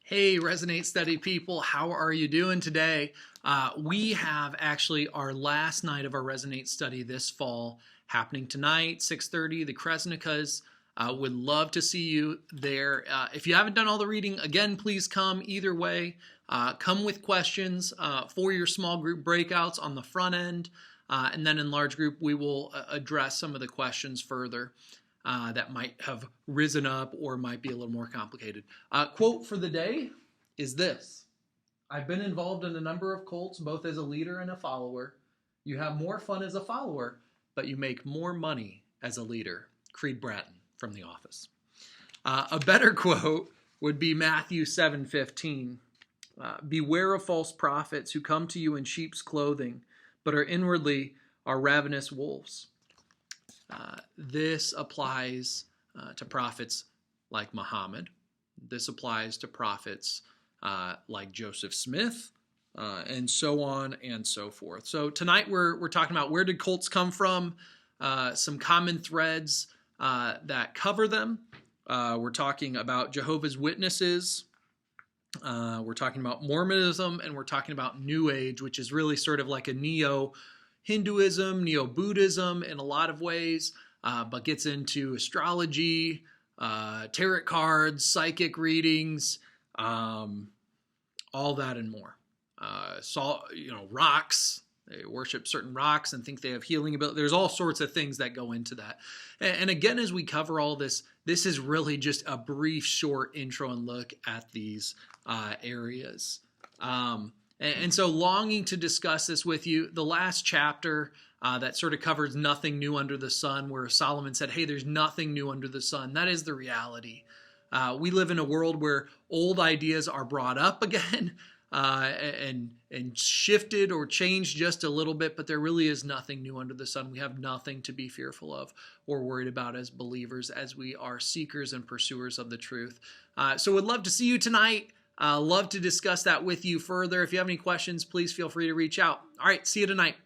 Hey, Resonate Study people, how are you doing today? We have actually our last night of our Resonate Study this fall happening tonight, 6:30, the Kresnikas. Would love to see you there. If you haven't done all the reading, again, please come either way. Come with questions for your small group breakouts on the front end. And then in large group, we will address some of the questions further. That might have risen up or might be a little more complicated. Quote for the day is this: I've been involved in a number of cults, both as a leader and a follower. You have more fun as a follower, but you make more money as a leader. Creed Bratton from The Office. A better quote would be Matthew 7:15. Beware of false prophets who come to you in sheep's clothing, but are inwardly ravenous wolves. This applies to prophets like Muhammad. This applies to prophets like Joseph Smith, and so on and so forth. So tonight we're talking about where did cults come from, some common threads that cover them. We're talking about Jehovah's Witnesses. We're talking about Mormonism, and we're talking about New Age, which is really sort of like a Neo-Hinduism, Neo-Buddhism in a lot of ways, but gets into astrology, tarot cards, psychic readings, all that and more. Rocks. They worship certain rocks and think they have healing ability. There's all sorts of things that go into that. And again, as we cover all this, this is really just a brief, short intro and look at these areas. And so longing to discuss this with you. The last chapter that sort of covers nothing new under the sun, where Solomon said, hey, there's nothing new under the sun. That is the reality. We live in a world where old ideas are brought up again and shifted or changed just a little bit, but there really is nothing new under the sun. We have nothing to be fearful of or worried about as believers, as we are seekers and pursuers of the truth. So would love to see you tonight. Love to discuss that with you further. If you have any questions, please feel free to reach out. All right, see you tonight.